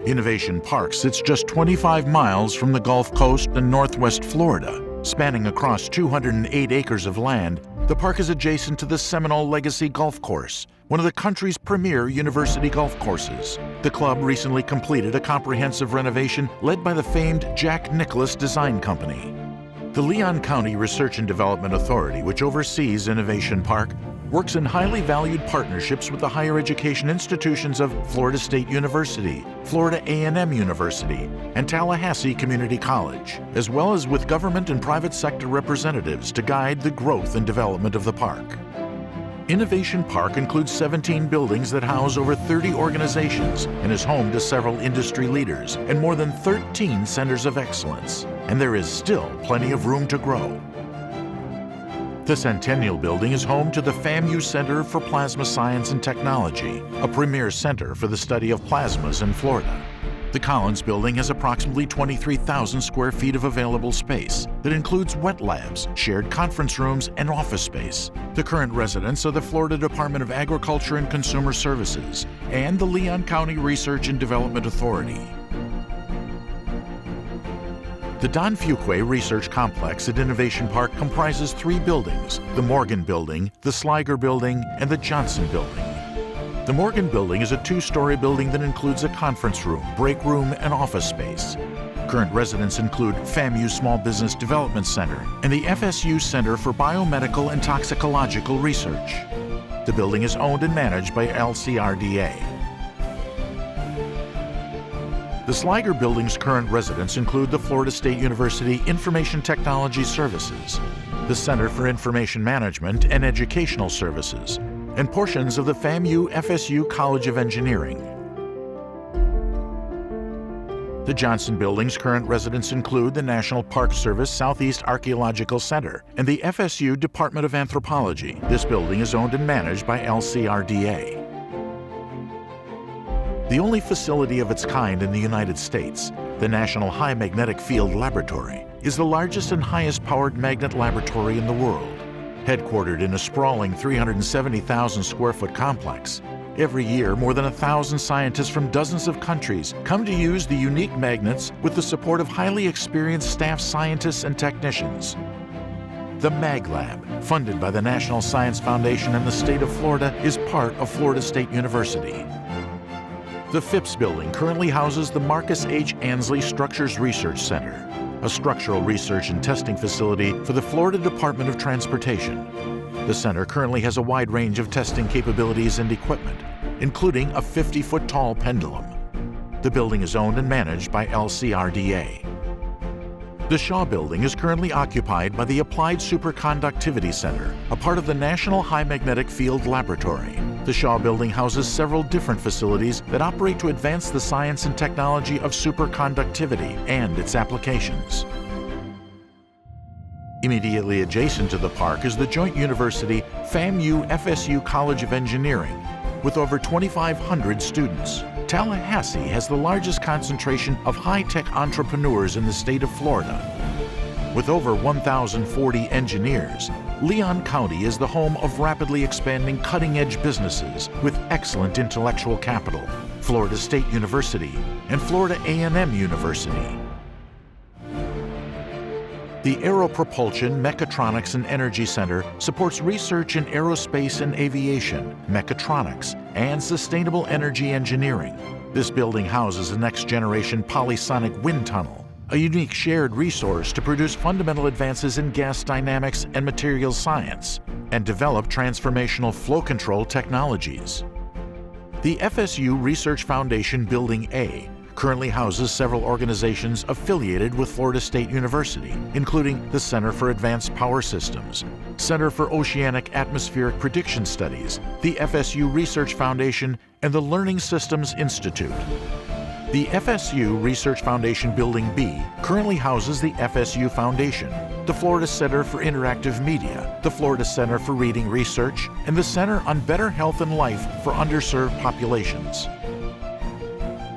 Innovation Park sits just 25 miles from the Gulf Coast and Northwest Florida. Spanning across 208 acres of land, the park is adjacent to the Seminole Legacy Golf Course, one of the country's premier university golf courses. The club recently completed a comprehensive renovation led by the famed Jack Nicklaus Design Company. The Leon County Research and Development Authority, which oversees Innovation Park, works in highly valued partnerships with the higher education institutions of Florida State University, Florida A&M University, and Tallahassee Community College, as well as with government and private sector representatives to guide the growth and development of the park. Innovation Park includes 17 buildings that house over 30 organizations and is home to several industry leaders and more than 13 centers of excellence. And there is still plenty of room to grow. The Centennial Building is home to the FAMU Center for Plasma Science and Technology, a premier center for the study of plasmas in Florida. The Collins Building has approximately 23,000 square feet of available space that includes wet labs, shared conference rooms, and office space. The current residents are the Florida Department of Agriculture and Consumer Services and the Leon County Research and Development Authority. The Don Fuquay Research Complex at Innovation Park comprises 3 buildings: the Morgan Building, the Sliger Building, and the Johnson Building. The Morgan Building is a 2-story building that includes a conference room, break room, and office space. Current residents include FAMU Small Business Development Center and the FSU Center for Biomedical and Toxicological Research. The building is owned and managed by LCRDA. The Sliger Building's current residents include the Florida State University Information Technology Services, the Center for Information Management and Educational Services, and portions of the FAMU Fsu College of Engineering. The Johnson Building's current residents include the National Park Service Southeast Archaeological Center and the FSU Department of Anthropology. This building is owned and managed by LCRDA. The only facility of its kind in the United States, the National High Magnetic Field Laboratory, is the largest and highest-powered magnet laboratory in the world. Headquartered in a sprawling 370,000 square foot complex, every year more than 1,000 scientists from dozens of countries come to use the unique magnets with the support of highly experienced staff scientists and technicians. The Mag Lab, funded by the National Science Foundation and the state of Florida, is part of Florida State University. The Phipps Building currently houses the Marcus H. Ansley Structures Research Center, a structural research and testing facility for the Florida Department of Transportation. The center currently has a wide range of testing capabilities and equipment, including a 50-foot-tall pendulum. The building is owned and managed by LCRDA. The Shaw Building is currently occupied by the Applied Superconductivity Center, a part of the National High Magnetic Field Laboratory. The Shaw Building houses several different facilities that operate to advance the science and technology of superconductivity and its applications. Immediately adjacent to the park is the joint university FAMU Fsu College of Engineering, with over 2,500 students. Tallahassee has the largest concentration of high-tech entrepreneurs in the state of Florida. With over 1,040 engineers, Leon County is the home of rapidly expanding cutting-edge businesses with excellent intellectual capital, Florida State University and Florida A&M University. The Aeropropulsion, Mechatronics and Energy Center supports research in aerospace and aviation, mechatronics, and sustainable energy engineering. This building houses a next-generation polysonic wind tunnel, a unique shared resource to produce fundamental advances in gas dynamics and materials science, and develop transformational flow control technologies. The FSU Research Foundation Building A currently houses several organizations affiliated with Florida State University, including the Center for Advanced Power Systems, Center for Oceanic Atmospheric Prediction Studies, the FSU Research Foundation, and the Learning Systems Institute. The FSU Research Foundation Building B currently houses the FSU Foundation, the Florida Center for Interactive Media, the Florida Center for Reading Research, and the Center on Better Health and Life for Underserved Populations.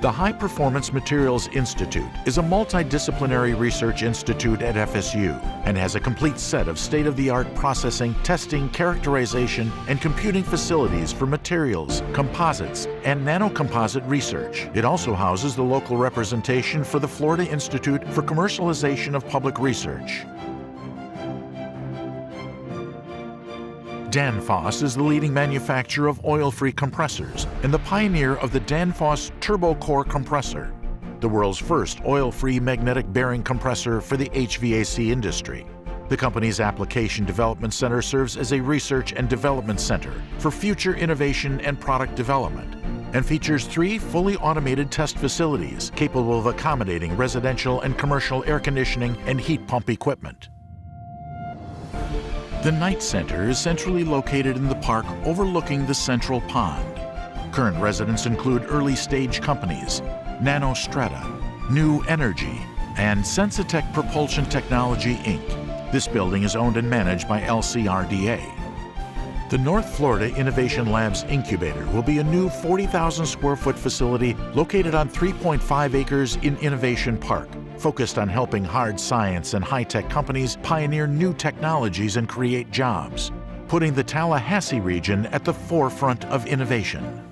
The High Performance Materials Institute is a multidisciplinary research institute at FSU and has a complete set of state-of-the-art processing, testing, characterization, and computing facilities for materials, composites, and nanocomposite research. It also houses the local representation for the Florida Institute for Commercialization of Public Research. Danfoss is the leading manufacturer of oil-free compressors and the pioneer of the Danfoss Turbo Core compressor, the world's first oil-free magnetic bearing compressor for the HVAC industry. The company's Application Development Center serves as a research and development center for future innovation and product development, and features 3 fully automated test facilities capable of accommodating residential and commercial air conditioning and heat pump equipment. The Knight Center is centrally located in the park overlooking the central pond. Current residents include early-stage companies, NanoStrata, New Energy, and Sensitech Propulsion Technology, Inc. This building is owned and managed by LCRDA. The North Florida Innovation Labs Incubator will be a new 40,000 square foot facility located on 3.5 acres in Innovation Park, focused on helping hard science and high-tech companies pioneer new technologies and create jobs, putting the Tallahassee region at the forefront of innovation.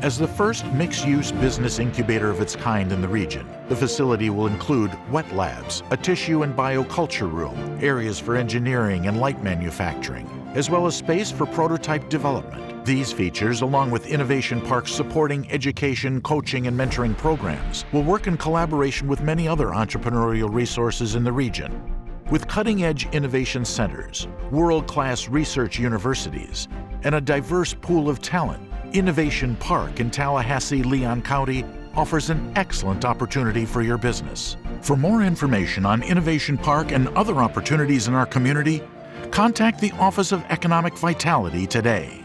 As the first mixed-use business incubator of its kind in the region, the facility will include wet labs, a tissue and bioculture room, areas for engineering and light manufacturing, as well as space for prototype development. These features, along with Innovation Park's supporting education, coaching, and mentoring programs, will work in collaboration with many other entrepreneurial resources in the region. With cutting-edge innovation centers, world-class research universities, and a diverse pool of talent, Innovation Park in Tallahassee-Leon County offers an excellent opportunity for your business. For more information on Innovation Park and other opportunities in our community, contact the Office of Economic Vitality today.